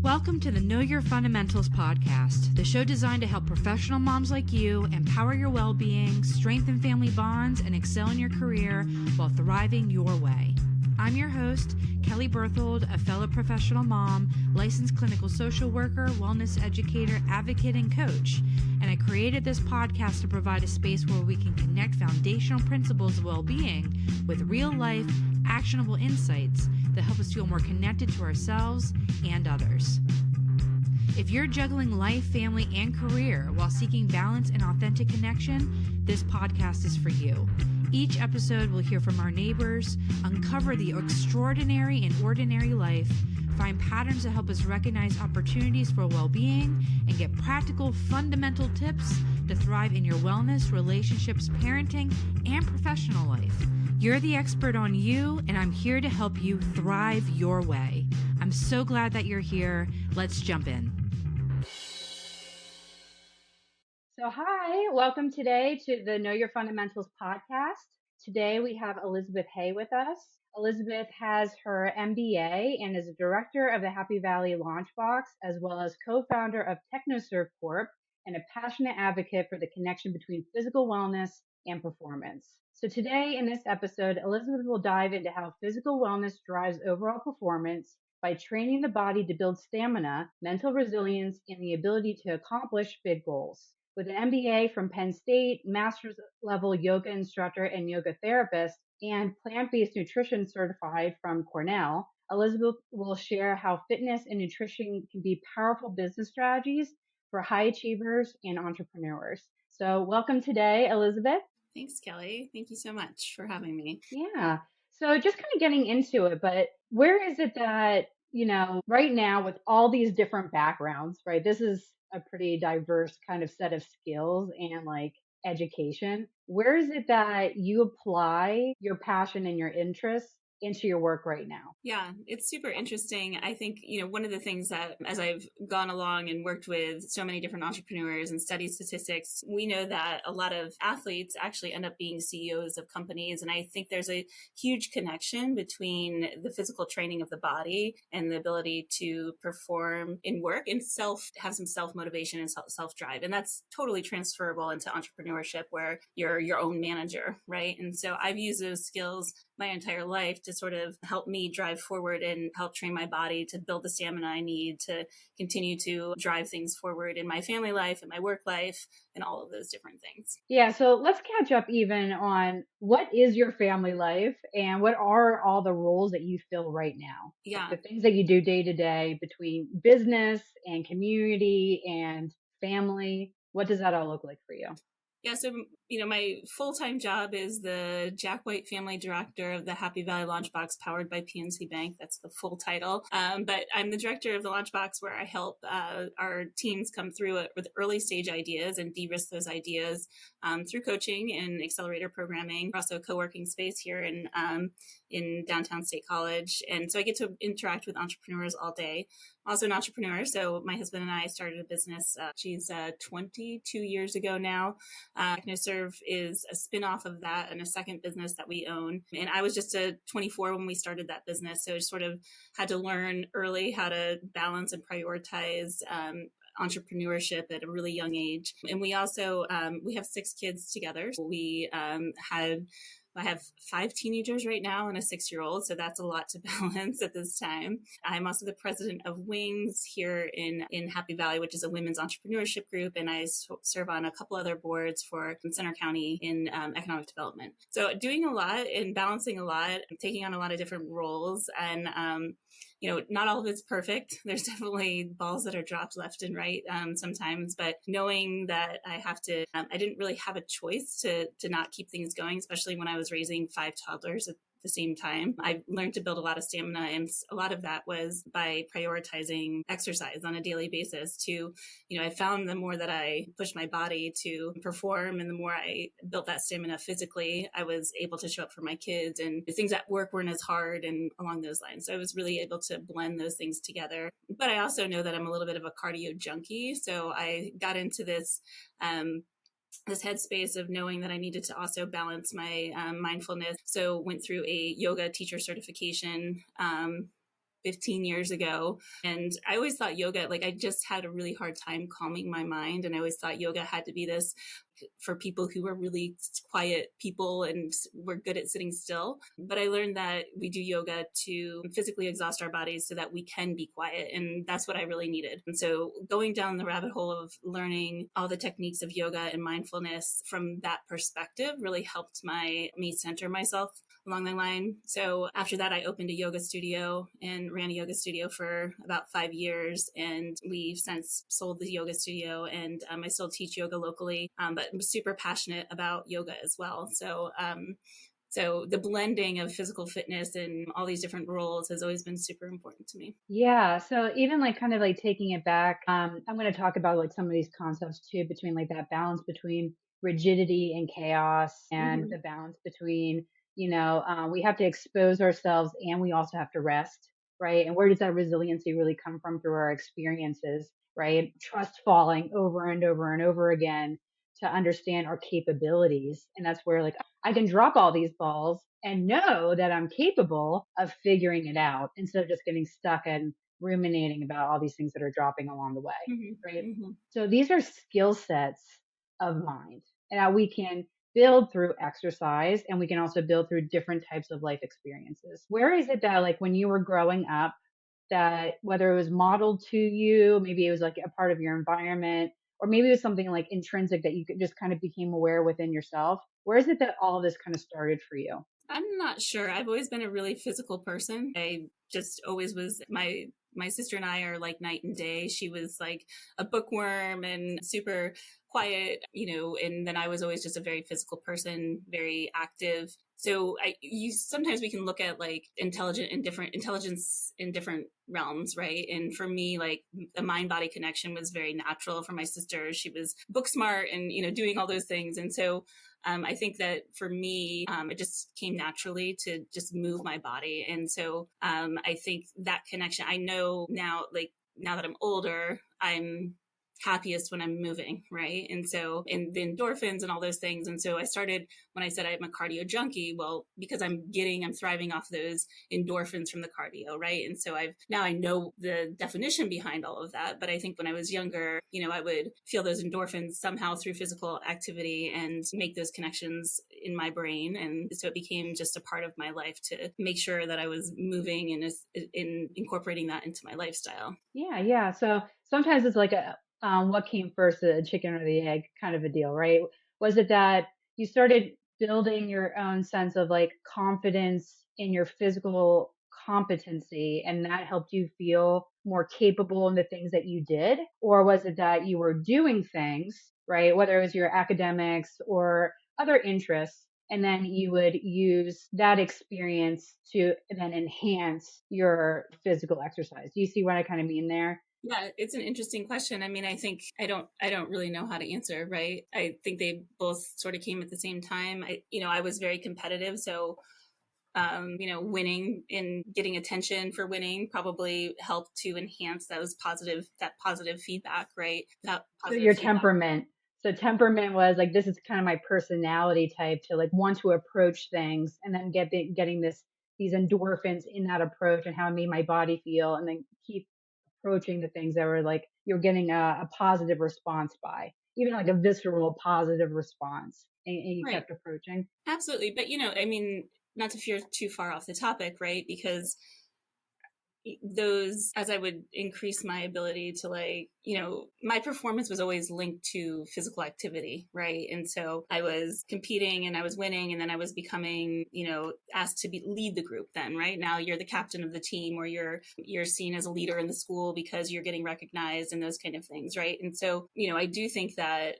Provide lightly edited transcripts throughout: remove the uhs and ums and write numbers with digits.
Welcome to the Know Your Fundamentals podcast, the show designed to help professional moms like you empower your well-being, strengthen family bonds, and excel in your career while thriving your way. I'm your host, Kelly Berthold, a fellow professional mom, licensed clinical social worker, wellness educator, advocate, and coach. And I created this podcast to provide a space where we can connect foundational principles of well-being with real-life, actionable insights that help us feel more connected to ourselves and others. If you're juggling life, family, and career while seeking balance and authentic connection, this podcast is for you. Each episode we'll hear from our neighbors, uncover the extraordinary in ordinary life, find patterns that help us recognize opportunities for well-being, and get practical, fundamental tips to thrive in your wellness, relationships, parenting, and professional life. You're the expert on you, and I'm here to help you thrive your way. I'm so glad that you're here. Let's jump in. So hi, welcome today to the Know Your Fundamentals podcast. Today we have Elizabeth Hay with us. Elizabeth has her MBA and is a director of the Happy Valley LaunchBox, as well as co-founder of TechKnowServ Corp and a passionate advocate for the connection between physical wellness and performance. So today in this episode, Elizabeth will dive into how physical wellness drives overall performance by training the body to build stamina, mental resilience, and the ability to accomplish big goals. With an MBA from Penn State, master's level yoga instructor and yoga therapist, and plant-based nutrition certified from Cornell, Elizabeth will share how fitness and nutrition can be powerful business strategies for high achievers and entrepreneurs. So welcome today, Elizabeth. Thanks, Kelly. Thank you so much for having me. Yeah. So just kind of getting into it, but where is it that, right now with all these different backgrounds, right? This is a pretty diverse kind of set of skills and education. Where is it that you apply your passion and your interests into your work right now? Yeah, it's super interesting. I think, one of the things that as I've gone along and worked with so many different entrepreneurs and studied statistics, we know that a lot of athletes actually end up being CEOs of companies. And I think there's a huge connection between the physical training of the body and the ability to perform in work and have some self-motivation and self-drive. And that's totally transferable into entrepreneurship where you're your own manager, right? And so I've used those skills my entire life to sort of help me drive forward and help train my body to build the stamina I need to continue to drive things forward in my family life and my work life and all of those different things. Yeah. So let's catch up even on what is your family life and what are all the roles that you fill right now? Yeah. The things that you do day to day between business and community and family. What does that all look like for you? Yeah, so, my full-time job is the Jack White Family Director of the Happy Valley LaunchBox powered by PNC Bank. That's the full title. But I'm the director of the LaunchBox where I help our teams come through it with early stage ideas and de-risk those ideas through coaching and accelerator programming. We're also a co-working space here in downtown State College. And so I get to interact with entrepreneurs all day. Also an entrepreneur. So my husband and I started a business, 22 years ago now. TechKnowServ is a spinoff of that and a second business that we own. And I was just 24 when we started that business. So I sort of had to learn early how to balance and prioritize entrepreneurship at a really young age. And we also, we have 6 kids together. I have 5 teenagers right now and a 6-year-old, so that's a lot to balance at this time. I'm also the president of Wings here in Happy Valley, which is a women's entrepreneurship group, and I serve on a couple other boards for Center County in economic development. So doing a lot and balancing a lot, taking on a lot of different roles, and not all of it's perfect. There's definitely balls that are dropped left and right sometimes, but knowing that I didn't really have a choice to not keep things going, especially when I was raising 5 toddlers at the same time. I learned to build a lot of stamina, and a lot of that was by prioritizing exercise on a daily basis I found the more that I pushed my body to perform and the more I built that stamina physically, I was able to show up for my kids, and things at work weren't as hard and along those lines. So I was really able to blend those things together. But I also know that I'm a little bit of a cardio junkie. So I got into this headspace of knowing that I needed to also balance my mindfulness. So went through a yoga teacher certification 15 years ago. And I always thought yoga, like I just had a really hard time calming my mind. And I always thought yoga had to be this for people who were really quiet people and were good at sitting still. But I learned that we do yoga to physically exhaust our bodies so that we can be quiet. And that's what I really needed. And so going down the rabbit hole of learning all the techniques of yoga and mindfulness from that perspective really helped me center myself along the line. So after that, I opened a yoga studio and ran a yoga studio for about 5 years. And we've since sold the yoga studio, and I still teach yoga locally, but I'm super passionate about yoga as well. So the blending of physical fitness and all these different roles has always been super important to me. Yeah. So even like kind of like taking it back, I'm going to talk about like some of these concepts too, between like that balance between rigidity and chaos, and the balance between, we have to expose ourselves and we also have to rest, right? And where does that resiliency really come from? Through our experiences, right? Trust falling over and over and over again to understand our capabilities. And that's where like I can drop all these balls and know that I'm capable of figuring it out instead of just getting stuck and ruminating about all these things that are dropping along the way. Right. So these are skill sets of mind, and how we can build through exercise, and we can also build through different types of life experiences. Where is it that like when you were growing up, that whether it was modeled to you, maybe it was like a part of your environment, or maybe it was something like intrinsic that you could just kind of became aware within yourself? Where is it that all of this kind of started for you? I'm not sure. I've always been a really physical person. I just always was. My sister and I are like night and day. She was like a bookworm and super quiet, and then I was always just a very physical person, very active. So sometimes we can look at like intelligence in different realms, right? And for me, like the mind body connection was very natural. For my sister, she was book smart and, doing all those things. And so I think that for me, it just came naturally to just move my body. And so I think that connection, I know now, like now that I'm older, I'm happiest when I'm moving, right? And so, and the endorphins and all those things. And so I started, when I said I'm a cardio junkie, well, because I'm thriving off those endorphins from the cardio, right? And so now I know the definition behind all of that. But I think when I was younger, I would feel those endorphins somehow through physical activity and make those connections in my brain. And so it became just a part of my life to make sure that I was moving and in incorporating that into my lifestyle. Yeah. So sometimes it's like what came first, the chicken or the egg kind of a deal, right? Was it that you started building your own sense of like confidence in your physical competency, and that helped you feel more capable in the things that you did? Or was it that you were doing things, right? Whether it was your academics or other interests, and then you would use that experience to then enhance your physical exercise. Do you see what I kind of mean there? Yeah, it's an interesting question. I mean, I think I don't really know how to answer, right? I think they both sort of came at the same time. I was very competitive. So, winning and getting attention for winning probably helped to enhance that positive feedback, right? So your temperament. So temperament was like, this is kind of my personality type to like want to approach things and then getting these endorphins in that approach and how it made my body feel, and then keep approaching the things that were like you're getting a positive response by, even like a visceral positive response, and you kept approaching. Absolutely. But, I mean, not to veer too far off the topic, right? Because as I would increase my ability to my performance was always linked to physical activity, right? And so I was competing and I was winning, and then I was becoming, asked to lead the group then, right? Now you're the captain of the team, or you're seen as a leader in the school because you're getting recognized and those kind of things, right? And so, I do think that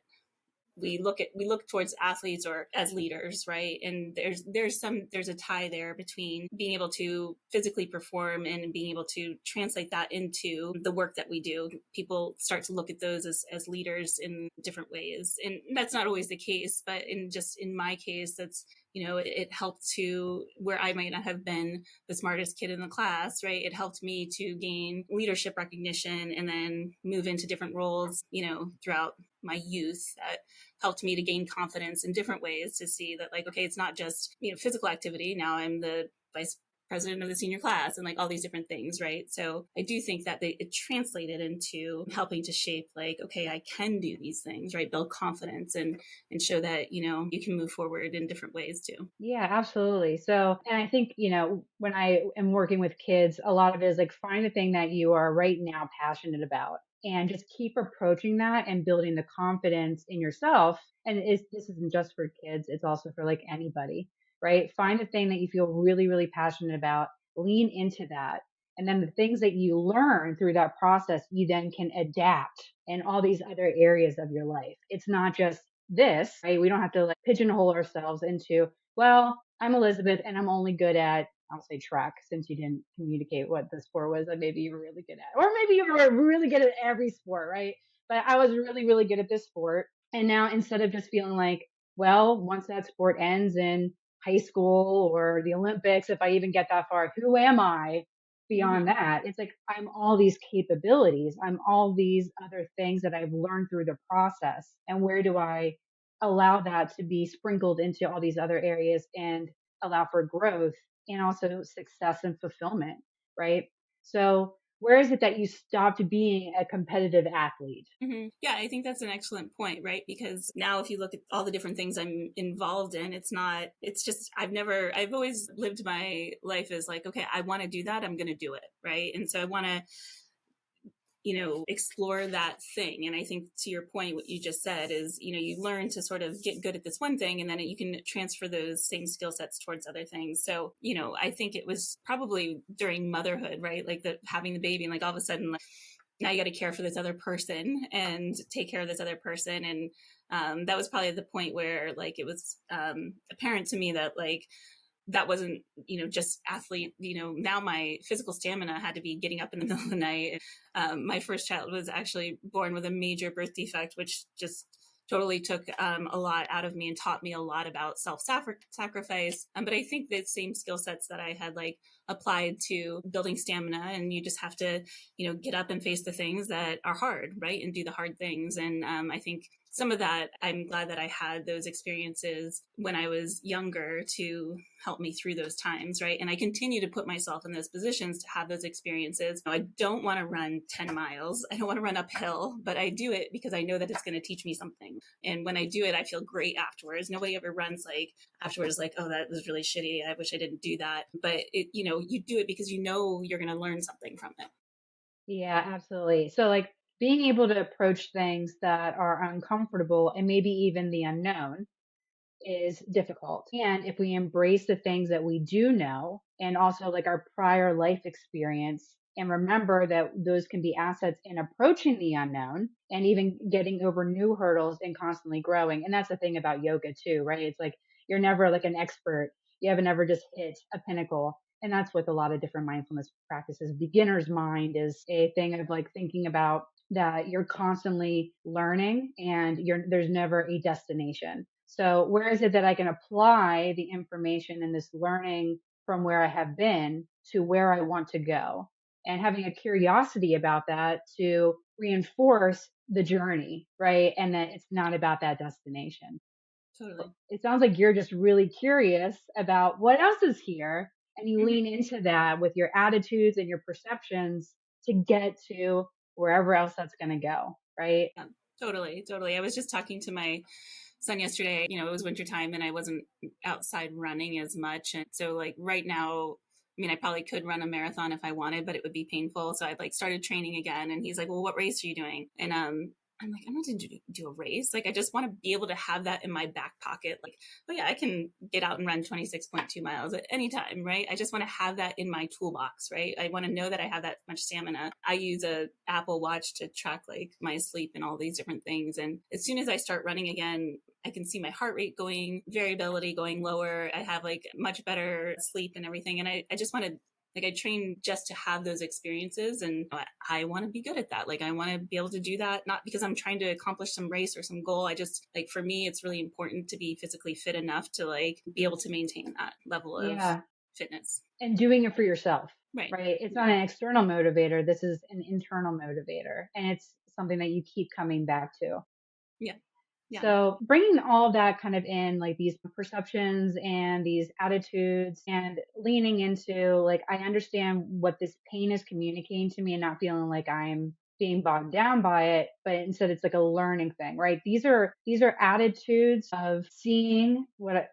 we look towards athletes or as leaders, right? And there's a tie there between being able to physically perform and being able to translate that into the work that we do. People start to look at those as leaders in different ways, and that's not always the case. But in my case, that's it helped to where I might not have been the smartest kid in the class, right? It helped me to gain leadership recognition and then move into different roles, throughout my youth, that helped me to gain confidence in different ways to see that, like, okay, it's not just, physical activity. Now I'm the vice president of the senior class and like all these different things, right? So I do think that it translated into helping to shape like, okay, I can do these things, right? Build confidence and show that, you can move forward in different ways too. Yeah, absolutely. So, and I think, when I am working with kids, a lot of it is like find the thing that you are right now passionate about and just keep approaching that and building the confidence in yourself. And this isn't just for kids, it's also for like anybody, right? Find the thing that you feel really, really passionate about, lean into that. And then the things that you learn through that process, you then can adapt in all these other areas of your life. It's not just this, right? We don't have to like pigeonhole ourselves into, well, I'm Elizabeth and I'm only good at, I'll say track since you didn't communicate what the sport was that maybe you were really good at. Or maybe you were really good at every sport, right? But I was really, really good at this sport. And now instead of just feeling like, well, once that sport ends in high school or the Olympics, if I even get that far, who am I beyond that? It's like, I'm all these capabilities. I'm all these other things that I've learned through the process. And where do I allow that to be sprinkled into all these other areas and allow for growth and also success and fulfillment, right? So where is it that you stopped being a competitive athlete? Yeah, I think that's an excellent point, right? Because now if you look at all the different things I'm involved in, it's just, I've always lived my life as like, okay, I want to do that. I'm going to do it. Right. And so I want to, explore that thing. And I think to your point, what you just said is, you learn to sort of get good at this one thing and then you can transfer those same skill sets towards other things. So, I think it was probably during motherhood, right? Like having the baby and like all of a sudden, like, now you got to care for this other person and take care of this other person. And that was probably the point where like, it was apparent to me that like, that wasn't, just athlete, now my physical stamina had to be getting up in the middle of the night. My first child was actually born with a major birth defect, which just totally took a lot out of me and taught me a lot about self-sacrifice. But I think the same skill sets that I had like applied to building stamina, and you just have to, get up and face the things that are hard, right? And do the hard things. And I think some of that, I'm glad that I had those experiences when I was younger to help me through those times, right? And I continue to put myself in those positions to have those experiences. I don't want to run 10 miles. I don't want to run uphill, but I do it because I know that it's going to teach me something. And when I do it, I feel great afterwards. Nobody ever runs like afterwards, like, oh, that was really shitty. I wish I didn't do that. But you do it because you're going to learn something from it. Yeah, absolutely. So like being able to approach things that are uncomfortable and maybe even the unknown is difficult. And if we embrace the things that we do know and also like our prior life experience and remember that those can be assets in approaching the unknown and even getting over new hurdles and constantly growing. And that's the thing about yoga too, right? It's like you're never like an expert. You haven't ever just hit a pinnacle. And that's with a lot of different mindfulness practices. Beginner's mind is a thing of like thinking about that you're constantly learning and there's never a destination. So where is it that I can apply the information and this learning from where I have been to where I want to go? And having a curiosity about that to reinforce the journey, right? And that it's not about that destination. Totally. It sounds like you're just really curious about what else is here. And you lean into that with your attitudes and your perceptions to get to wherever else that's going to go, right? Yeah, totally. I was just talking to my son yesterday. It was wintertime and I wasn't outside running as much. And so like right now, I probably could run a marathon if I wanted, but it would be painful. So I like started training again. And he's like, well, what race are you doing? And I'm like, I'm not going to do a race. Like, I just want to be able to have that in my back pocket. Like, oh yeah, I can get out and run 26.2 miles at any time, right? I just want to have that in my toolbox, right? I want to know that I have that much stamina. I use a Apple Watch to track like my sleep and all these different things. And as soon as I start running again, I can see my heart rate going, variability going lower. I have like much better sleep and everything. And I just want to, like, I train just to have those experiences, and I want to be good at that. Like, I want to be able to do that, not because I'm trying to accomplish some race or some goal. I just, like, for me, it's really important to be physically fit enough to like be able to maintain that level of fitness. And doing it for yourself, right? It's not an external motivator. This is an internal motivator. And it's something that you keep coming back to. Yeah. Yeah. So bringing all of that kind of in, like these perceptions and these attitudes, and leaning into like, I understand what this pain is communicating to me, and not feeling like I'm being bogged down by it, but instead it's like a learning thing, right? These are attitudes of seeing what,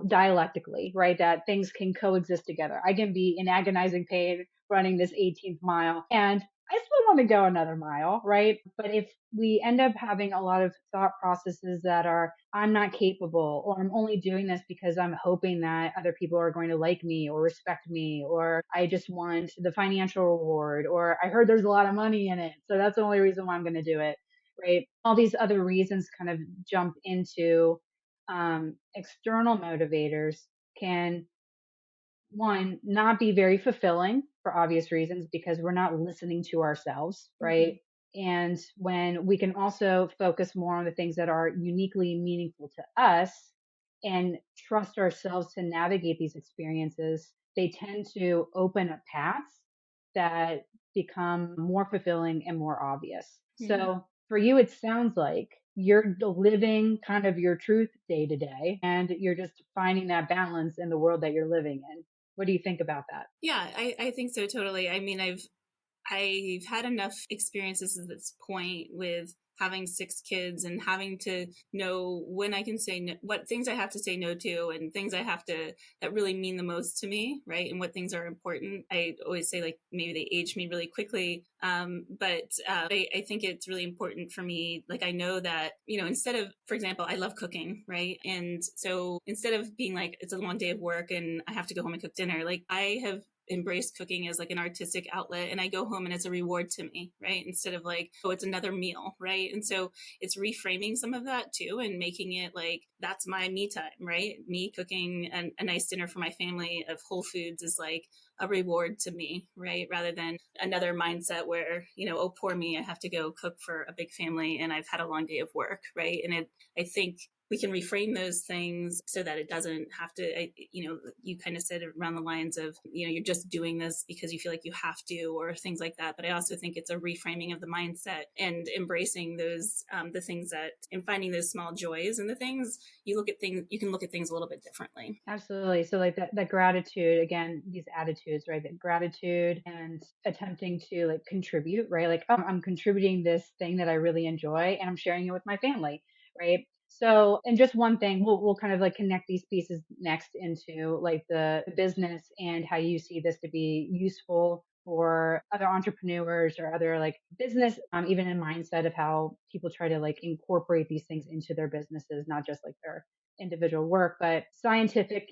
dialectically, right? That things can coexist together. I can be in agonizing pain running this 18th mile, and I still want to go another mile, right? But if we end up having a lot of thought processes that are, I'm not capable, or I'm only doing this because I'm hoping that other people are going to like me or respect me, or I just want the financial reward, or I heard there's a lot of money in it, so that's the only reason why I'm going to do it, right? All these other reasons kind of jump into external motivators can, one, not be very fulfilling for obvious reasons because we're not listening to ourselves, right? And when we can also focus more on the things that are uniquely meaningful to us and trust ourselves to navigate these experiences, they tend to open up paths that become more fulfilling and more obvious. Mm-hmm. So for you, it sounds like you're living kind of your truth day to day, and you're just finding that balance in the world that you're living in. What do you think about that? Yeah, I think so, totally. I mean, I've had enough experiences at this point with having 6 kids and having to know when I can say no, what things I have to say no to, and things I have to, that really mean the most to me, right? And what things are important. I always say, like, maybe they age me really quickly. But I think it's really important for me. Like, I know that, instead of, for example, I love cooking, right? And so instead of being like, it's a long day of work and I have to go home and cook dinner, like, I have embrace cooking as like an artistic outlet, and I go home and it's a reward to me, right? Instead of like, oh, it's another meal, right? And so it's reframing some of that too, and making it like, that's my me time, right? Me cooking a nice dinner for my family of whole foods is like a reward to me, right? Rather than another mindset where, oh, poor me, I have to go cook for a big family and I've had a long day of work, right? And I think we can reframe those things so that it doesn't have to, you kind of said around the lines of, you're just doing this because you feel like you have to, or things like that. But I also think it's a reframing of the mindset and embracing those, the things that, and finding those small joys in the things, you can look at things a little bit differently. Absolutely. So like that gratitude, again, these attitudes, right? That gratitude and attempting to like contribute, right? Like, oh, I'm contributing this thing that I really enjoy and I'm sharing it with my family, right? So, and just one thing, we'll kind of like connect these pieces next into like the business and how you see this to be useful for other entrepreneurs or other like business, even in mindset of how people try to like incorporate these things into their businesses, not just like their individual work. But scientific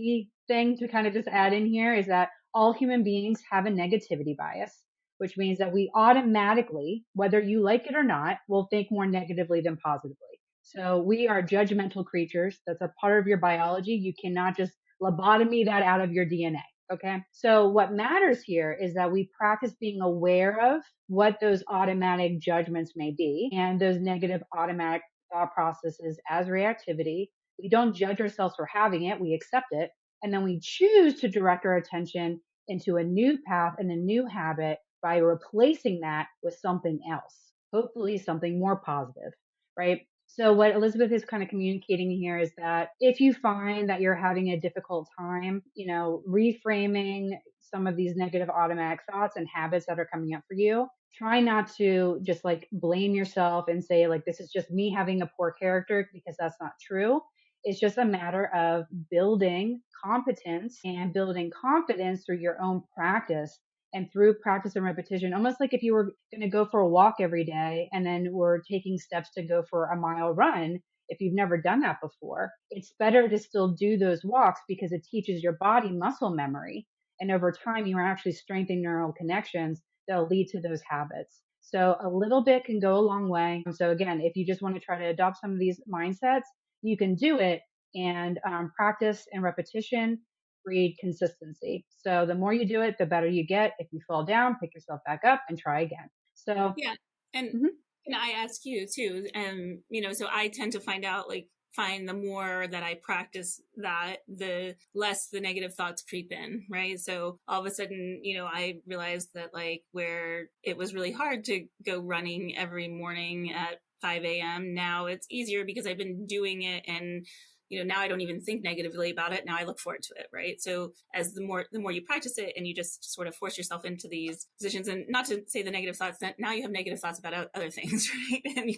thing to kind of just add in here is that all human beings have a negativity bias, which means that we automatically, whether you like it or not, will think more negatively than positively. So we are judgmental creatures. That's a part of your biology. You cannot just lobotomy that out of your DNA. Okay. So what matters here is that we practice being aware of what those automatic judgments may be, and those negative automatic thought processes as reactivity. We don't judge ourselves for having it. We accept it. And then we choose to direct our attention into a new path and a new habit by replacing that with something else, hopefully something more positive, right? So what Elizabeth is kind of communicating here is that if you find that you're having a difficult time, reframing some of these negative automatic thoughts and habits that are coming up for you, try not to just like blame yourself and say like, this is just me having a poor character, because that's not true. It's just a matter of building competence and building confidence through your own practice and through practice and repetition. Almost like if you were going to go for a walk every day and then we're taking steps to go for a mile run. If you've never done that before, it's better to still do those walks because it teaches your body muscle memory. And over time, you are actually strengthening neural connections that'll lead to those habits. So a little bit can go a long way. So again, if you just want to try to adopt some of these mindsets, you can do it, and practice and repetition breed consistency. So the more you do it, the better you get. If you fall down, pick yourself back up and try again. So Yeah. And, mhm. and I ask you too, so I tend to find the more that I practice that, the less the negative thoughts creep in, right? So all of a sudden, I realized that like where it was really hard to go running every morning at 5 a.m. Now it's easier because I've been doing it, and now I don't even think negatively about it. Now I look forward to it, right? So as the more you practice it, and you just sort of force yourself into these positions, and not to say the negative thoughts, that now you have negative thoughts about other things, right? And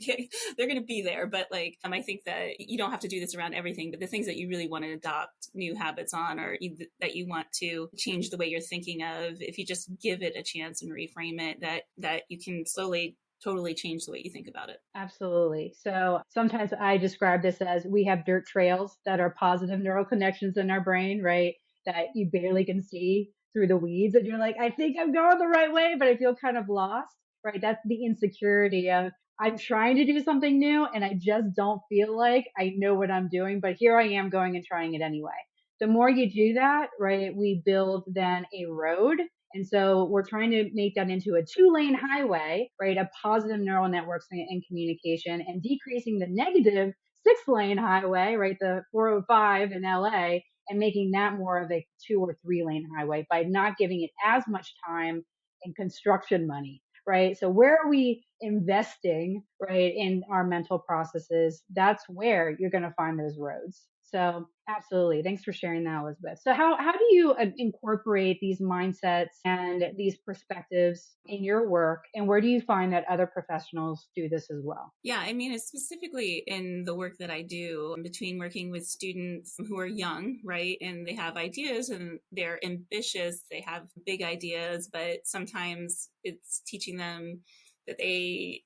they're going to be there, but I think that you don't have to do this around everything, but the things that you really want to adopt new habits on, or that you want to change the way you're thinking of, if you just give it a chance and reframe it, that you can slowly totally change the way you think about it. Absolutely. So sometimes I describe this as we have dirt trails that are positive neural connections in our brain, right? That you barely can see through the weeds. And you're like, I think I'm going the right way, but I feel kind of lost, right? That's the insecurity of I'm trying to do something new and I just don't feel like I know what I'm doing, but here I am going and trying it anyway. The more you do that, right, we build then a road. And so we're trying to make that into a 2-lane highway, right? A positive neural networks and communication, and decreasing the negative 6-lane highway, right? The 405 in LA, and making that more of a 2 or 3-lane highway by not giving it as much time and construction money, right? So where are we investing, right, in our mental processes? That's where you're going to find those roads. So absolutely. Thanks for sharing that, Elizabeth. So how do you incorporate these mindsets and these perspectives in your work? And where do you find that other professionals do this as well? Yeah, I mean, it's specifically in the work that I do, between working with students who are young, right? And they have ideas and they're ambitious, they have big ideas, but sometimes it's teaching them that they,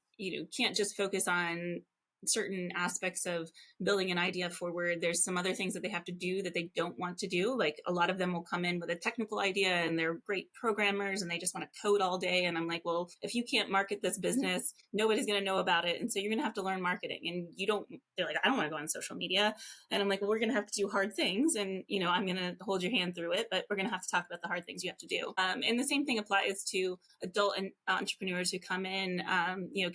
can't just focus on certain aspects of building an idea forward. There's some other things that they have to do that they don't want to do. Like a lot of them will come in with a technical idea and they're great programmers and they just want to code all day. And I'm like, well, if you can't market this business, nobody's going to know about it. And so you're going to have to learn marketing. And they're like, I don't want to go on social media. And I'm like, well, we're going to have to do hard things. And, I'm going to hold your hand through it, but we're going to have to talk about the hard things you have to do. And the same thing applies to adult entrepreneurs who come in.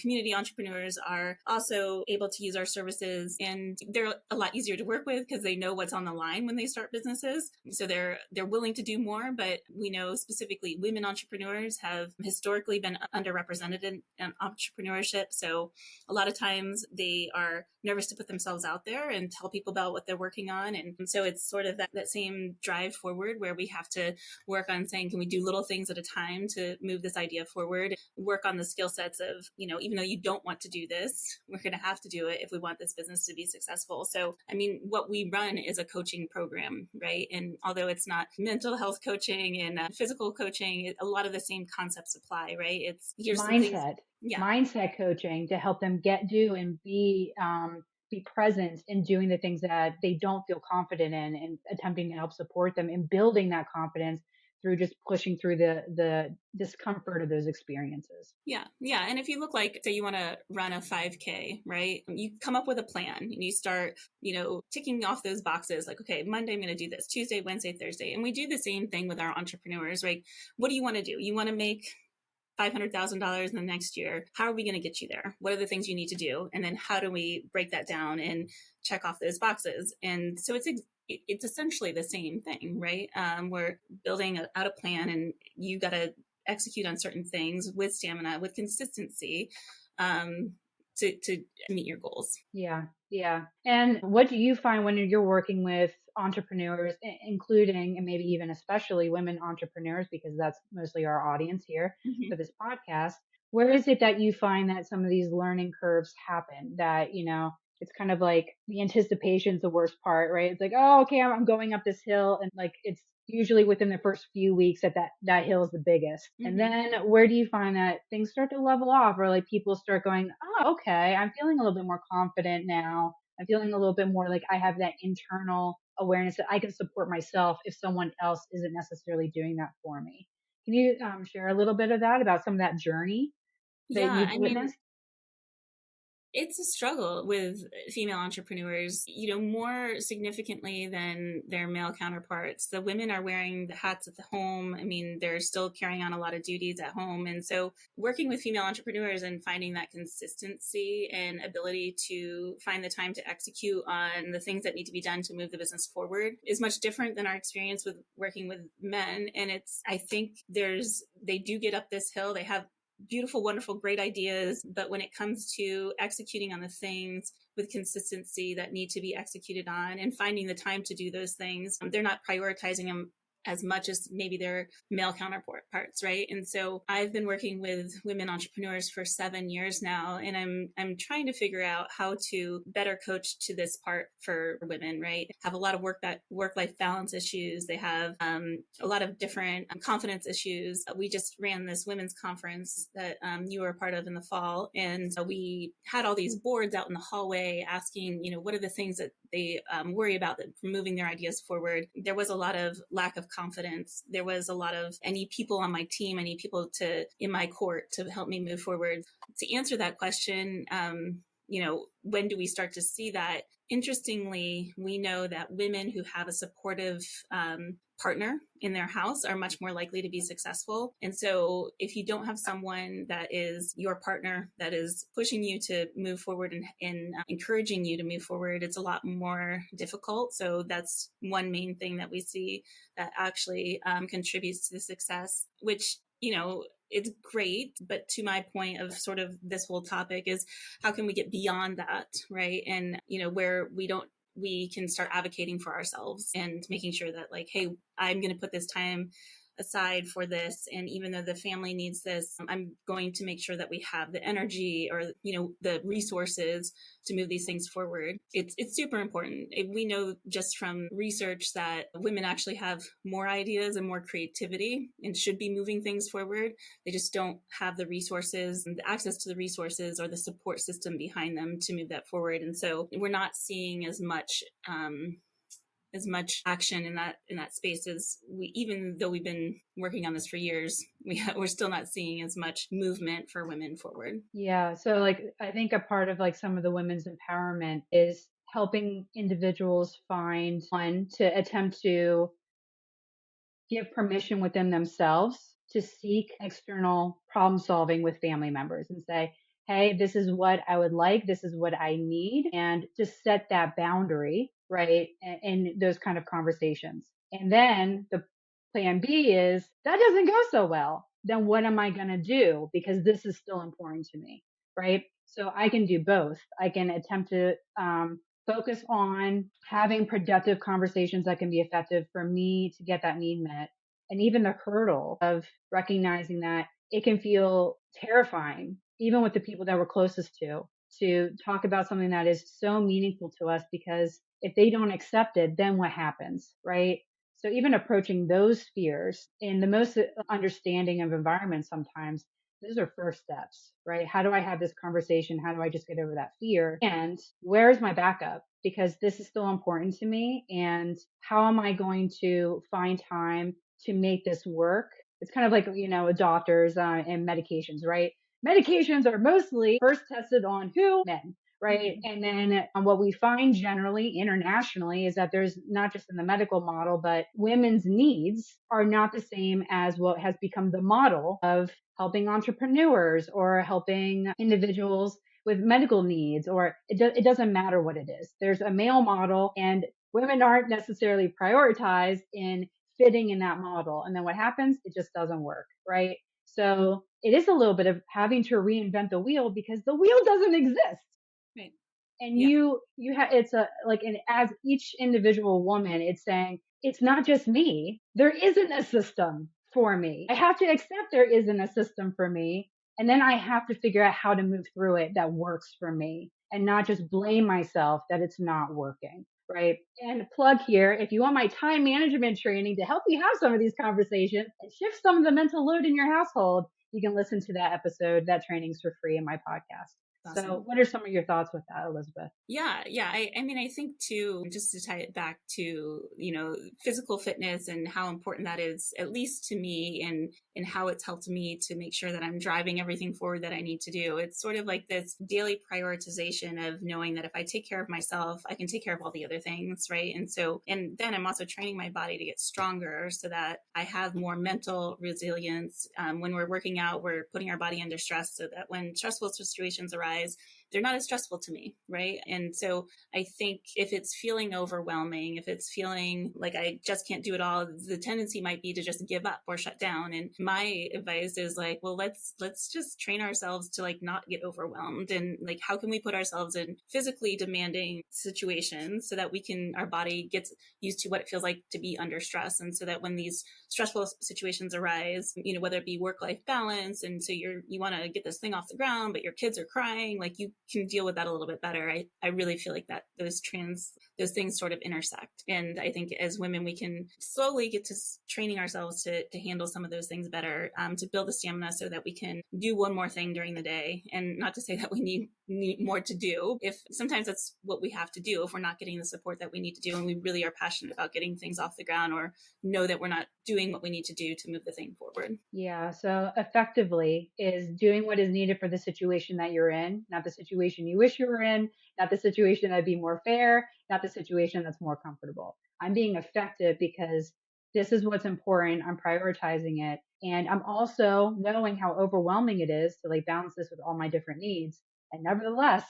Community entrepreneurs are also able to use our services, and they're a lot easier to work with because they know what's on the line when they start businesses. So they're willing to do more, but we know specifically women entrepreneurs have historically been underrepresented in entrepreneurship. So a lot of times they are nervous to put themselves out there and tell people about what they're working on. And so it's sort of that same drive forward where we have to work on saying, can we do little things at a time to move this idea forward, work on the skill sets of, even though you don't want to do this, we're going to have to do it if we want this business to be successful. So, I mean, what we run is a coaching program, right? And although it's not mental health coaching and physical coaching, a lot of the same concepts apply, right? It's here's mindset, yeah. mindset coaching to help them do and be present in doing the things that they don't feel confident in, and attempting to help support them in building that confidence through just pushing through the discomfort of those experiences. Yeah. And if you look like, say you want to run a 5K, right? You come up with a plan and you start, ticking off those boxes like, okay, Monday I'm going to do this, Tuesday, Wednesday, Thursday. And we do the same thing with our entrepreneurs, right? What do you want to do? You want to make $500,000 in the next year. How are we going to get you there? What are the things you need to do? And then how do we break that down and check off those boxes? And so it's essentially the same thing, right? We're building out a plan, and you got to execute on certain things with stamina, with consistency, to meet your goals. Yeah. And what do you find when you're working with entrepreneurs, including and maybe even especially women entrepreneurs, because that's mostly our audience here for this podcast? Where is it that you find that some of these learning curves happen? That, it's kind of like the anticipation's the worst part, right? It's like, oh, okay, I'm going up this hill, and like it's usually within the first few weeks that hill is the biggest. And then where do you find that things start to level off, or like people start going, oh, okay, I'm feeling a little bit more confident now. I'm feeling a little bit more like I have that internal awareness that I can support myself if someone else isn't necessarily doing that for me. Can you share a little bit of that, about some of that journey that you've witnessed? It's a struggle with female entrepreneurs, more significantly than their male counterparts. The women are wearing the hats at the home. I mean, they're still carrying on a lot of duties at home. And so working with female entrepreneurs and finding that consistency and ability to find the time to execute on the things that need to be done to move the business forward is much different than our experience with working with men. And I think they do get up this hill. They have beautiful, wonderful, great ideas. But when it comes to executing on the things with consistency that need to be executed on and finding the time to do those things, they're not prioritizing them as much as maybe their male counterparts, right? And so I've been working with women entrepreneurs for 7 years now, and I'm trying to figure out how to better coach to this part for women, right? Have a lot of work-life balance issues. They have a lot of different confidence issues. We just ran this women's conference that you were a part of in the fall, and we had all these boards out in the hallway asking, what are the things that they worry about that moving their ideas forward. There was a lot of lack of confidence. There was a lot of, I need people on my team. I need people in my court to help me move forward. To answer that question, when do we start to see that? Interestingly, we know that women who have a supportive partner in their house are much more likely to be successful. And so if you don't have someone that is your partner, that is pushing you to move forward and encouraging you to move forward, it's a lot more difficult. So that's one main thing that we see that actually contributes to the success, which, it's great. But to my point of sort of this whole topic is how can we get beyond that, right? And, where we can start advocating for ourselves and making sure that hey, I'm going to put this time aside for this. And even though the family needs this, I'm going to make sure that we have the energy or, the resources to move these things forward. It's super important. We know just from research that women actually have more ideas and more creativity and should be moving things forward. They just don't have the resources and the access to the resources or the support system behind them to move that forward. And so we're not seeing as much action in that space as even though we've been working on this for years, we're still not seeing as much movement for women forward. Yeah. So I think a part of some of the women's empowerment is helping individuals find one to attempt to give permission within themselves to seek external problem solving with family members and say, hey, this is what I would like. This is what I need. And just set that boundary, right? In those kind of conversations. And then the plan B is that doesn't go so well. Then what am I going to do? Because this is still important to me, right? So I can do both. I can attempt to focus on having productive conversations that can be effective for me to get that need met. And even the hurdle of recognizing that it can feel terrifying, even with the people that we're closest to talk about something that is so meaningful to us, because if they don't accept it, then what happens, right? So even approaching those fears in the most understanding of environments sometimes, those are first steps, right? How do I have this conversation? How do I just get over that fear? And where's my backup? Because this is still important to me. And how am I going to find time to make this work? It's kind of like, doctors and medications, right? Medications are mostly first tested on who? Men, right? And then what we find generally internationally is that there's not just in the medical model, but women's needs are not the same as what has become the model of helping entrepreneurs or helping individuals with medical needs, or it doesn't matter what it is. There's a male model and women aren't necessarily prioritized in fitting in that model. And then what happens? It just doesn't work, right? So it is a little bit of having to reinvent the wheel because the wheel doesn't exist. Right. And you have, it's as each individual woman, it's saying, it's not just me. There isn't a system for me. I have to accept there isn't a system for me. And then I have to figure out how to move through it that works for me and not just blame myself that it's not working. Right. And plug here, if you want my time management training to help you have some of these conversations and shift some of the mental load in your household, you can listen to that episode. That training's for free in my podcast. Awesome. So what are some of your thoughts with that, Elizabeth? Yeah. I mean, I think too, just to tie it back to, physical fitness and how important that is, at least to me, and how it's helped me to make sure that I'm driving everything forward that I need to do. It's sort of like this daily prioritization of knowing that if I take care of myself, I can take care of all the other things, right? And then I'm also training my body to get stronger so that I have more mental resilience. When we're working out, we're putting our body under stress so that when stressful situations arise, they're not as stressful to me, right? And so I think if it's feeling overwhelming, if it's feeling like I just can't do it all, the tendency might be to just give up or shut down. And my advice is like, well, let's just train ourselves to like not get overwhelmed. And like, how can we put ourselves in physically demanding situations so that our body gets used to what it feels like to be under stress. And so that when these stressful situations arise, whether it be work-life balance, and so you want to get this thing off the ground, but your kids are crying, like you can deal with that a little bit better. I really feel like that those things sort of intersect. And I think as women, we can slowly get to training ourselves to handle some of those things better, to build the stamina so that we can do one more thing during the day. And not to say that we need more to do. If sometimes that's what we have to do if we're not getting the support that we need to do, and we really are passionate about getting things off the ground, or know that we're not doing what we need to do to move the thing forward. Yeah. So effectively is doing what is needed for the situation that you're in, not the situation you wish you were in, not the situation that'd be more fair, not the situation that's more comfortable. I'm being effective because this is what's important. I'm prioritizing it. And I'm also knowing how overwhelming it is to like balance this with all my different needs. And nevertheless,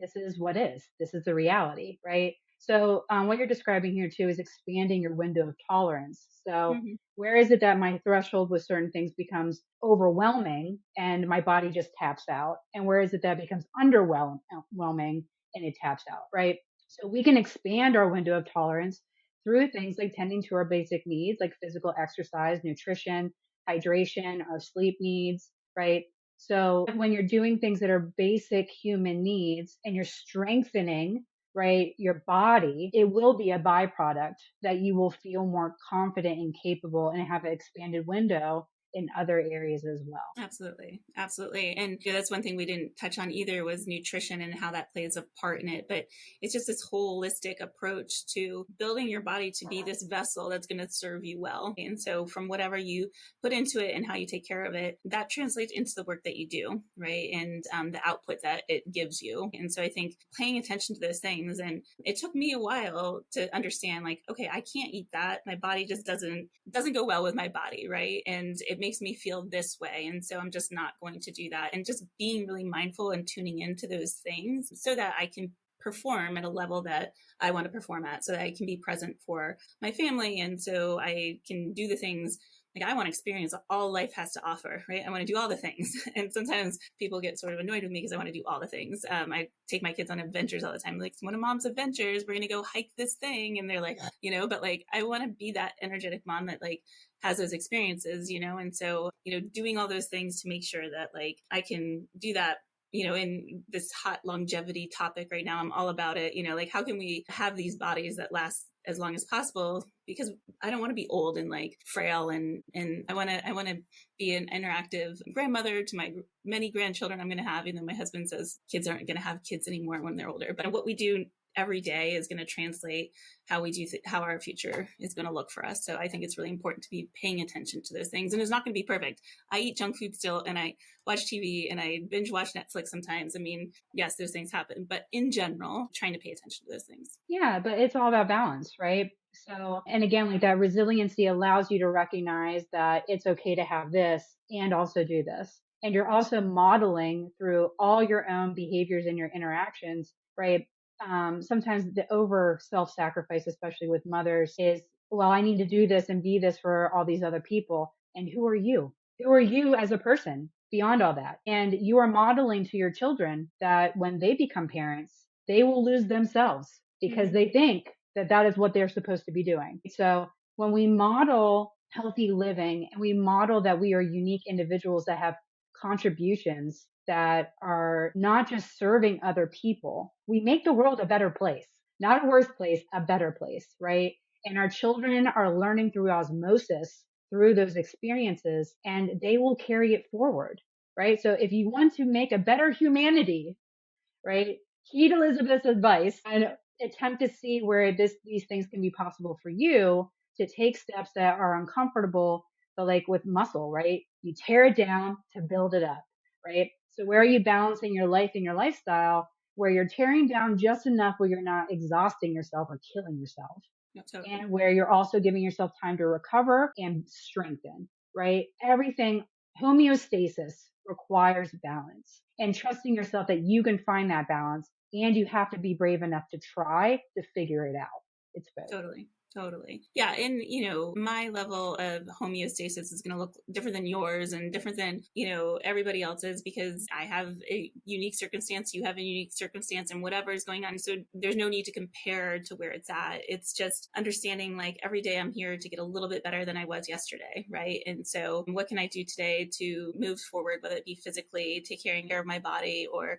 this is what is. This is the reality, right? So what you're describing here too is expanding your window of tolerance. So where is it that my threshold with certain things becomes overwhelming and my body just taps out? And where is it that becomes underwhelming and it taps out, right? So we can expand our window of tolerance through things like tending to our basic needs, like physical exercise, nutrition, hydration, our sleep needs, right? So when you're doing things that are basic human needs and you're strengthening, right, your body, it will be a byproduct that you will feel more confident and capable and have an expanded window in other areas as well. Absolutely. Absolutely. And that's one thing we didn't touch on either, was nutrition and how that plays a part in it. But it's just this holistic approach to building your body to be this vessel that's going to serve you well. And so from whatever you put into it and how you take care of it, that translates into the work that you do, right? And the output that it gives you. And so I think paying attention to those things, and it took me a while to understand, like, okay, I can't eat that. My body just doesn't go well with my body, right? And it makes me feel this way. And so I'm just not going to do that. And just being really mindful and tuning into those things so that I can perform at a level that I want to perform at, so that I can be present for my family. And so I can do the things like I want to experience all life has to offer, right? I want to do all the things. And sometimes people get sort of annoyed with me because I want to do all the things. I take my kids on adventures all the time. Like, one of mom's adventures, we're going to go hike this thing. And they're like, but like, I want to be that energetic mom that like has those experiences, and so, doing all those things to make sure that like I can do that. In this hot longevity topic right now, I'm all about it. Like, how can we have these bodies that last as long as possible? Because I don't want to be old and like frail, and I want to be an interactive grandmother to my many grandchildren I'm going to have. Even though my husband says kids aren't going to have kids anymore when they're older, but what we do every day is going to translate how we do how our future is going to look for us. So I think it's really important to be paying attention to those things. And it's not going to be perfect. I eat junk food still, and I watch TV, and I binge watch Netflix sometimes. I mean, yes, those things happen, but in general, trying to pay attention to those things. Yeah, but it's all about balance, right? So, and again, like that resiliency allows you to recognize that it's okay to have this and also do this. And you're also modeling through all your own behaviors and your interactions, right? Sometimes the over self-sacrifice, especially with mothers, is, well, I need to do this and be this for all these other people. And who are you? Who are you as a person beyond all that? And you are modeling to your children that when they become parents, they will lose themselves because they think that that is what they're supposed to be doing. So when we model healthy living and we model that we are unique individuals that have contributions that are not just serving other people, we make the world a better place, not a worse place, a better place, right? And our children are learning through osmosis through those experiences, and they will carry it forward, right? So if you want to make a better humanity, right, heed Elizabeth's advice and attempt to see where these things can be possible for you, to take steps that are uncomfortable, but like with muscle, right? You tear it down to build it up, right? So where are you balancing your life and your lifestyle where you're tearing down just enough where you're not exhausting yourself or killing yourself? Totally. And where you're also giving yourself time to recover and strengthen, right? Everything, homeostasis requires balance. and trusting yourself that you can find that balance, and you have to be brave enough to try to figure it out. It's both. Totally. Totally. Yeah. And, my level of homeostasis is going to look different than yours and different than, everybody else's, because I have a unique circumstance. You have a unique circumstance, and whatever is going on. So there's no need to compare to where it's at. It's just understanding, like, every day I'm here to get a little bit better than I was yesterday. Right. And so what can I do today to move forward, whether it be physically, take care of my body, or,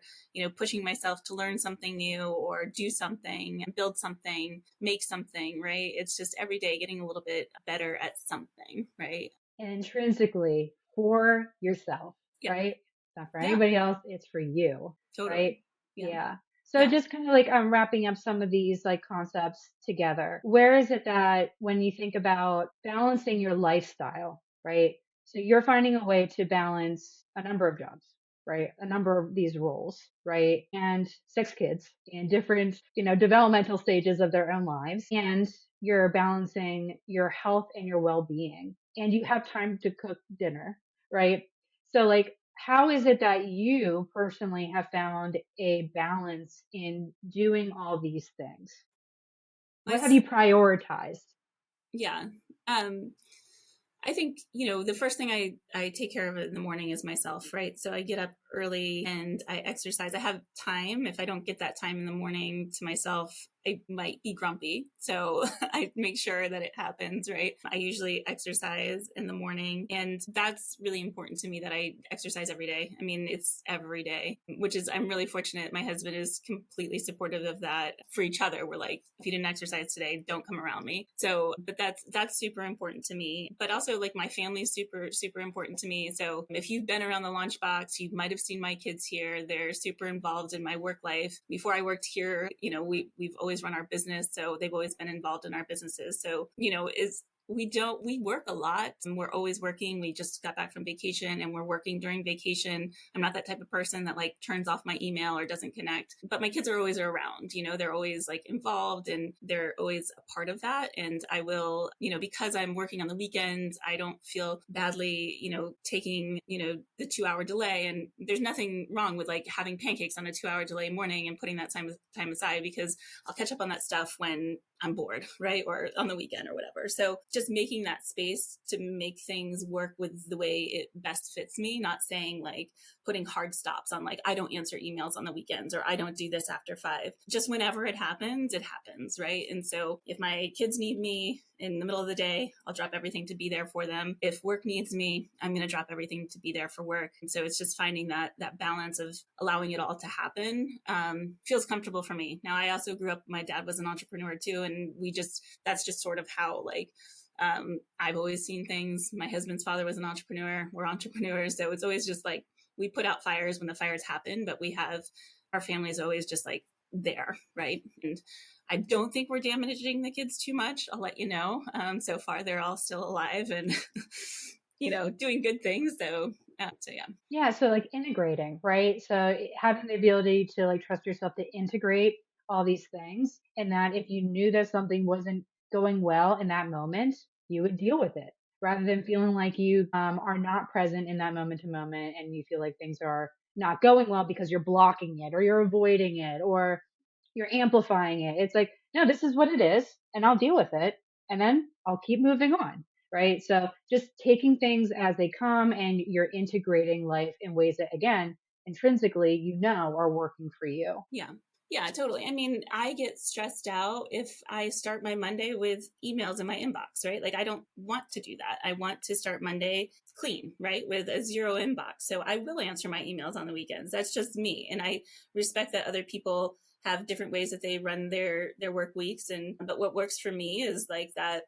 pushing myself to learn something new or do something, build something, make something, right? It's just every day getting a little bit better at something, right? And intrinsically for yourself, right? It's not for anybody else. It's for you, Totally. right? Yeah. So just kind of like wrapping up some of these like concepts together. Where is it that when you think about balancing your lifestyle, right? So you're finding a way to balance a number of jobs, right? A number of these roles, right? And 6 kids in different, developmental stages of their own lives. And you're balancing your health and your well-being, and you have time to cook dinner, right? So like, how is it that you personally have found a balance in doing all these things? What have you prioritized? Yeah. I think, the first thing I take care of in the morning is myself, right? So I get up early and I exercise. I have time. If I don't get that time in the morning to myself, I might be grumpy. So I make sure that it happens, right? I usually exercise in the morning, and that's really important to me, that I exercise every day. I mean, it's every day, which is, I'm really fortunate. My husband is completely supportive of that for each other. We're like, if you didn't exercise today, don't come around me. So, but that's super important to me. But also, like, my family is super, super important to me. So if you've been around the LaunchBox, you might have seen my kids here. They're super involved in my work life. Before I worked here, we've always run our business. So they've always been involved in our businesses. So, we work a lot, and we're always working. We just got back from vacation and we're working during vacation. I'm not that type of person that like turns off my email or doesn't connect, but my kids are always around, they're always like involved, and they're always a part of that. And I will, because I'm working on the weekends, I don't feel badly, taking, the 2-hour delay. And there's nothing wrong with like having pancakes on a 2-hour delay morning and putting that time aside, because I'll catch up on that stuff when I'm bored, right? Or on the weekend or whatever. So just making that space to make things work with the way it best fits me, not saying like putting hard stops on like, I don't answer emails on the weekends, or I don't do this after 5. Just whenever it happens, right? And so if my kids need me in the middle of the day, I'll drop everything to be there for them. If work needs me, I'm going to drop everything to be there for work. And so it's just finding that balance of allowing it all to happen. Feels comfortable for me. Now, I also grew up, my dad was an entrepreneur too. And that's just sort of how like, I've always seen things. My husband's father was an entrepreneur. We're entrepreneurs. So it's always just like, we put out fires when the fires happen, but our family is always just like there, right? And I don't think we're damaging the kids too much. I'll let you know. So far, they're all still alive and, doing good things. So yeah. Yeah. So like integrating, right? So having the ability to like trust yourself to integrate all these things, and that if you knew that something wasn't going well in that moment, you would deal with it, rather than feeling like you are not present in that moment to moment, and you feel like things are not going well because you're blocking it, or you're avoiding it, or you're amplifying it. It's like, no, this is what it is, and I'll deal with it, and then I'll keep moving on. Right. So just taking things as they come, and you're integrating life in ways that, again, intrinsically, are working for you. Yeah. Yeah, totally. I mean, I get stressed out if I start my Monday with emails in my inbox, right? Like, I don't want to do that. I want to start Monday clean, right? With a 0 inbox. So I will answer my emails on the weekends. That's just me. And I respect that other people have different ways that they run their work weeks. But what works for me is like that,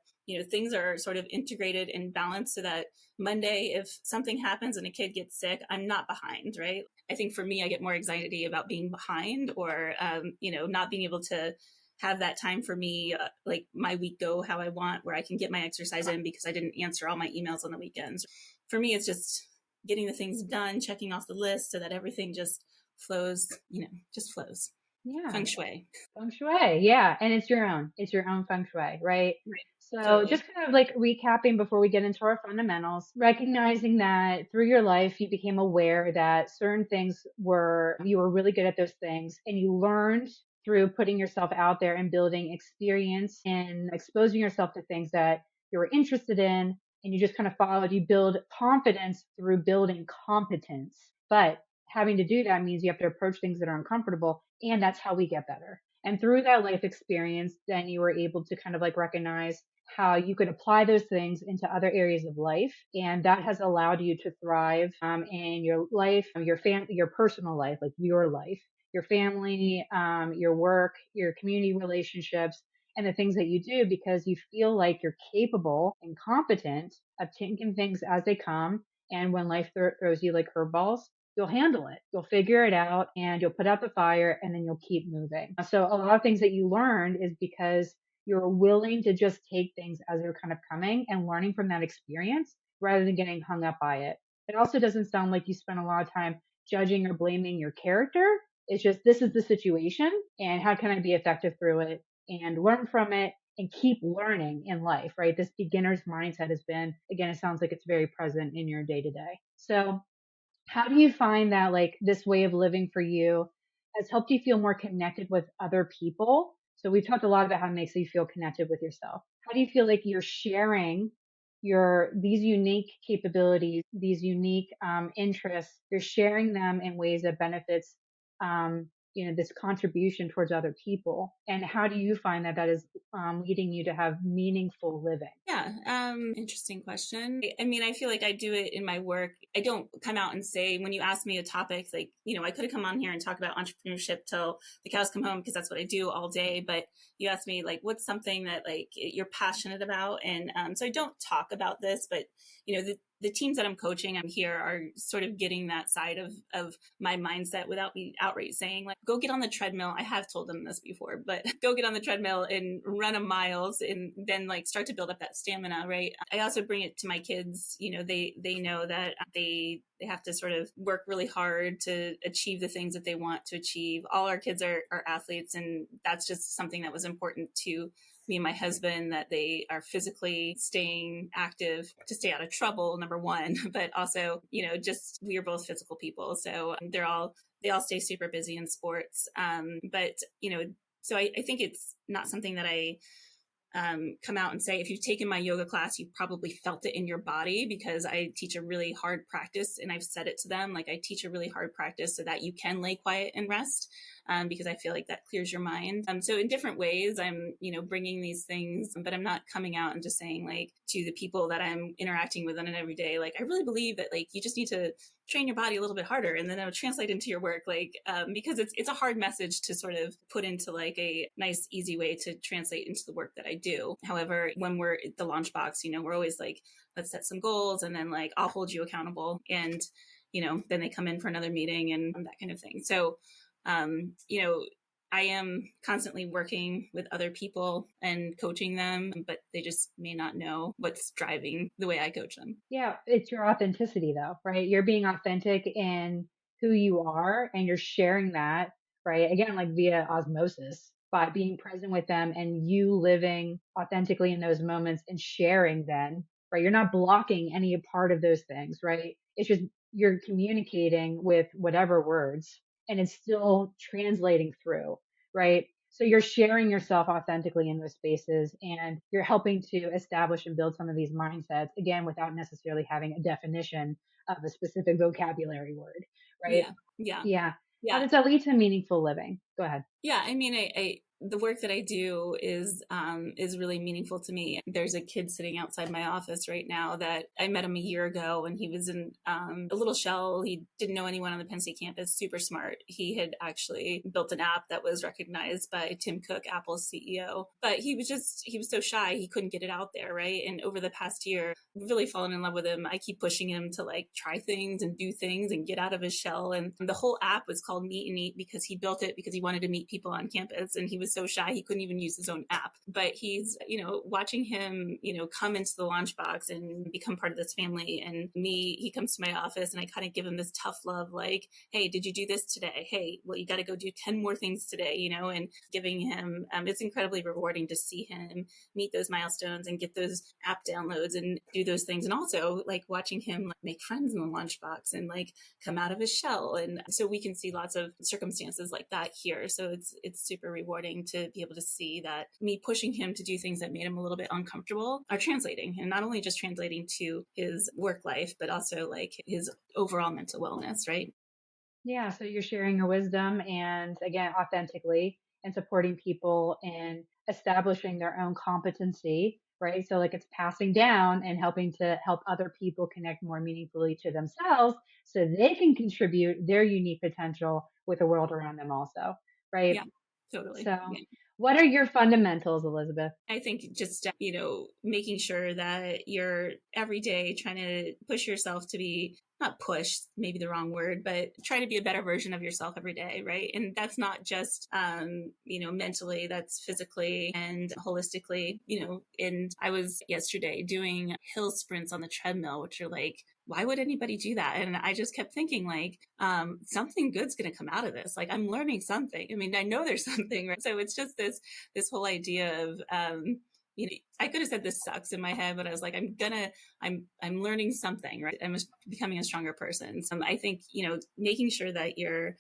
things are sort of integrated and balanced, so that Monday, if something happens and a kid gets sick, I'm not behind, right? I think for me, I get more anxiety about being behind, or, not being able to have that time for me, like my week go how I want, where I can get my exercise in because I didn't answer all my emails on the weekends. For me, it's just getting the things done, checking off the list so that everything just flows, just flows. Yeah. Feng Shui. Feng Shui. Yeah. And it's your own feng shui, right? Right. So Totally. just kind of like recapping before we get into our fundamentals, recognizing that through your life, you became aware that certain things you were really good at those things, and you learned through putting yourself out there and building experience and exposing yourself to things that you were interested in. And you just kind of followed, you build confidence through building competence. But having to do that means you have to approach things that are uncomfortable. And that's how we get better. And through that life experience, then you were able to kind of like recognize how you could apply those things into other areas of life. And that has allowed you to thrive in your life, your personal life, like your life, your family, your work, your community relationships, and the things that you do because you feel like you're capable and competent of taking things as they come. And when life throws you like curveballs, you'll handle it. You'll figure it out and you'll put out the fire and then you'll keep moving. So a lot of things that you learned is because you're willing to just take things as they're kind of coming and learning from that experience rather than getting hung up by it. It also doesn't sound like you spent a lot of time judging or blaming your character. It's just, this is the situation and how can I be effective through it and learn from it and keep learning in life, right? This beginner's mindset has been, again, it sounds like it's very present in your day to day. So how do you find that like this way of living for you has helped you feel more connected with other people? So we've talked a lot about how it makes you feel connected with yourself. How do you feel like you're sharing these unique capabilities, these unique interests? You're sharing them in ways that benefits, this contribution towards other people. And how do you find that that is leading you to have meaningful living? Yeah. Interesting question. I mean, I feel like I do it in my work. I don't come out and say, when you ask me a topic, like, I could have come on here and talk about entrepreneurship till the cows come home because that's what I do all day. But you asked me like, what's something that like you're passionate about? And so I don't talk about this, but the teams that I'm coaching, I'm here are sort of getting that side of my mindset without me outright saying like, go get on the treadmill. I have told them this before, but go get on the treadmill and run a miles and then like start to build up that stamina, right? I also bring it to my kids. They know that they have to sort of work really hard to achieve the things that they want to achieve. All our kids are athletes, and that's just something that was important to me and my husband, that they are physically staying active to stay out of trouble, number one, but also, just we are both physical people. So they all stay super busy in sports. So I think it's not something that I come out and say, if you've taken my yoga class, you've probably felt it in your body, because I teach a really hard practice. And I've said it to them, like I teach a really hard practice so that you can lay quiet and rest, because I feel like that clears your mind. So in different ways, I'm, bringing these things, but I'm not coming out and just saying like to the people that I'm interacting with on an everyday, like, I really believe that like, you just need to train your body a little bit harder, and then it'll translate into your work, because it's a hard message to sort of put into like a nice, easy way to translate into the work that I do. However, when we're at the LaunchBox, we're always like, let's set some goals, and then like, I'll hold you accountable. And, then they come in for another meeting and that kind of thing. So, I am constantly working with other people and coaching them, but they just may not know what's driving the way I coach them. Yeah, it's your authenticity though, right? You're being authentic in who you are and you're sharing that, right? Again, like via osmosis by being present with them and you living authentically in those moments and sharing then, right? You're not blocking any part of those things, right? It's just you're communicating with whatever words and it's still translating through, right? So you're sharing yourself authentically in those spaces and you're helping to establish and build some of these mindsets again, without necessarily having a definition of a specific vocabulary word, right? Yeah. Yeah. Yeah. How Yeah. does that lead to meaningful living? Go ahead. Yeah, I mean, I the work that I do is really meaningful to me. There's a kid sitting outside my office right now that I met him a year ago, and he was in a little shell. He didn't know anyone on the Penn State campus. Super smart. He had actually built an app that was recognized by Tim Cook, Apple's CEO. But he was so shy, he couldn't get it out there, right? And over the past year, I've really fallen in love with him. I keep pushing him to like try things and do things and get out of his shell. And the whole app was called Meet and Eat because he built it because he wanted to meet people on campus, and he was was so shy, he couldn't even use his own app. But he's, watching him, come into the LaunchBox and become part of this family. And he comes to my office and I kind of give him this tough love, like, hey, did you do this today? Hey, well, you got to go do 10 more things today, and giving him, it's incredibly rewarding to see him meet those milestones and get those app downloads and do those things. And also like watching him make friends in the LaunchBox and like come out of his shell. And so we can see lots of circumstances like that here. So it's super rewarding to be able to see that me pushing him to do things that made him a little bit uncomfortable are translating, and not only just translating to his work life, but also like his overall mental wellness, right? Yeah. So you're sharing your wisdom and again, authentically, and supporting people in establishing their own competency, right? So like it's passing down and helping to help other people connect more meaningfully to themselves so they can contribute their unique potential with the world around them also, right? Yeah, totally. So Yeah. what are your fundamentals, Elizabeth? I think just, making sure that you're every day trying to push yourself to be, not push, maybe the wrong word, but try to be a better version of yourself every day, right? And that's not just, mentally, that's physically and holistically, and I was yesterday doing hill sprints on the treadmill, which are like, why would anybody do that? And I just kept thinking like, something good's going to come out of this. Like I'm learning something. I mean, I know there's something, right? So it's just this whole idea of, I could have said this sucks in my head, but I was like, I'm learning something, right? I'm becoming a stronger person. So I think, making sure that you're,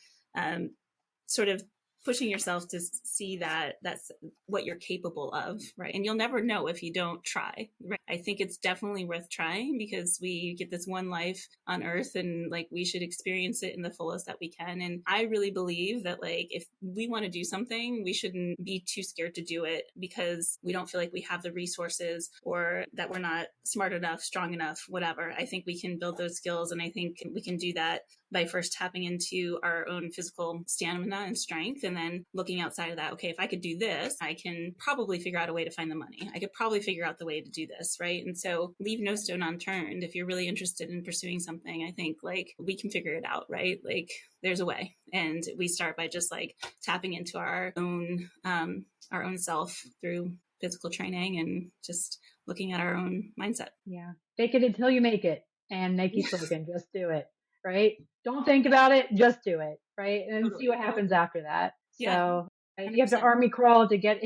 sort of pushing yourself to see that that's what you're capable of, right? And you'll never know if you don't try, right? I think it's definitely worth trying because we get this one life on earth and like we should experience it in the fullest that we can. And I really believe that like if we want to do something, we shouldn't be too scared to do it because we don't feel like we have the resources or that we're not smart enough, strong enough, whatever. I think we can build those skills, and I think we can do that by first tapping into our own physical stamina and strength, and then looking outside of that. Okay, if I could do this, I can probably figure out a way to find the money. I could probably figure out the way to do this, right? And so leave no stone unturned. If you're really interested in pursuing something, I think like we can figure it out, right? Like there's a way. And we start by just like tapping into our own self through physical training and just looking at our own mindset. Yeah. Fake it until you make it. And Nike slogan, just do it. Right? Don't think about it, just do it, right? And totally. See what happens after that. Yeah. So if you have to army crawl to get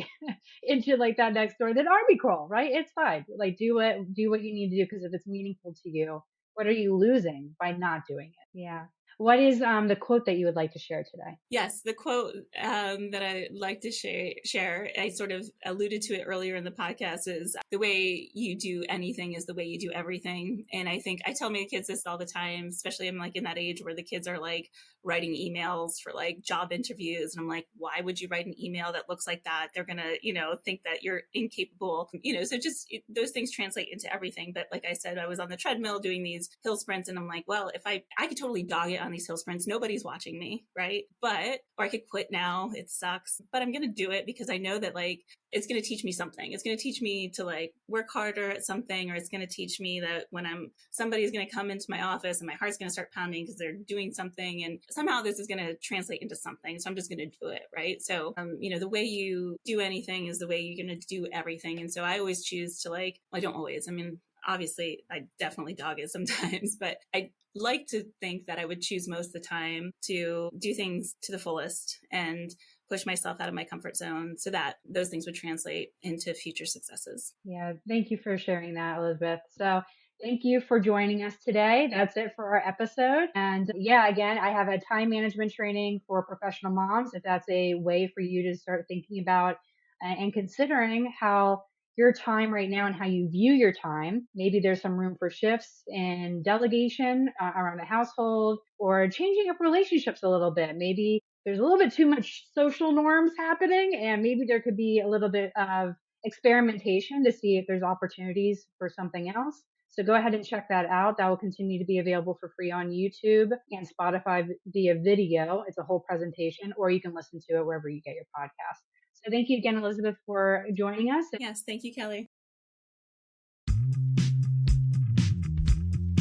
into like that next door, then army crawl, right? It's fine. Like do what you need to do, because if it's meaningful to you, what are you losing by not doing it? Yeah. What is the quote that you would like to share today? Yes, the quote that I'd like to share, I sort of alluded to it earlier in the podcast, is the way you do anything is the way you do everything. And I think I tell my kids this all the time, especially I'm like in that age where the kids are like writing emails for like job interviews. And I'm like, why would you write an email that looks like that? They're going to, think that you're incapable, so just those things translate into everything. But like I said, I was on the treadmill doing these hill sprints and I'm like, well, if I could totally dog it on these hill sprints, nobody's watching me, right? Or I could quit now, it sucks, but I'm going to do it because I know that like it's going to teach me something. It's going to teach me to like work harder at something, or it's going to teach me that when somebody's going to come into my office and my heart's going to start pounding because they're doing something, and somehow this is going to translate into something. So I'm just going to do it, right? So, the way you do anything is the way you're going to do everything. And so I always choose to like, well, I don't always, obviously I definitely dog it sometimes, but I like to think that I would choose most of the time to do things to the fullest and push myself out of my comfort zone so that those things would translate into future successes. Yeah. Thank you for sharing that, Elizabeth. So thank you for joining us today. That's it for our episode. And yeah, again, I have a time management training for professional moms. If that's a way for you to start thinking about and considering how your time right now and how you view your time. Maybe there's some room for shifts in delegation around the household, or changing up relationships a little bit. Maybe there's a little bit too much social norms happening, and maybe there could be a little bit of experimentation to see if there's opportunities for something else. So go ahead and check that out. That will continue to be available for free on YouTube and Spotify via video. It's a whole presentation, or you can listen to it wherever you get your podcast. So thank you again, Elizabeth, for joining us. Yes, thank you, Kelly.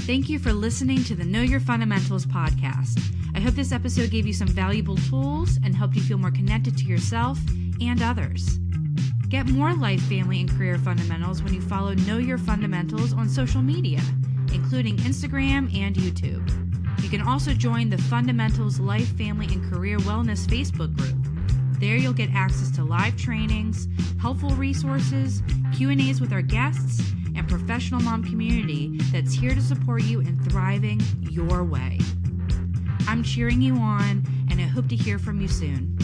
Thank you for listening to the Know Your Fundamentals podcast. I hope this episode gave you some valuable tools and helped you feel more connected to yourself and others. Get more life, family, and career fundamentals when you follow Know Your Fundamentals on social media, including Instagram and YouTube. You can also join the Fundamentals Life, Family, and Career Wellness Facebook group. There you'll get access to live trainings, helpful resources, Q&As with our guests, and professional mom community that's here to support you in thriving your way. I'm cheering you on, and I hope to hear from you soon.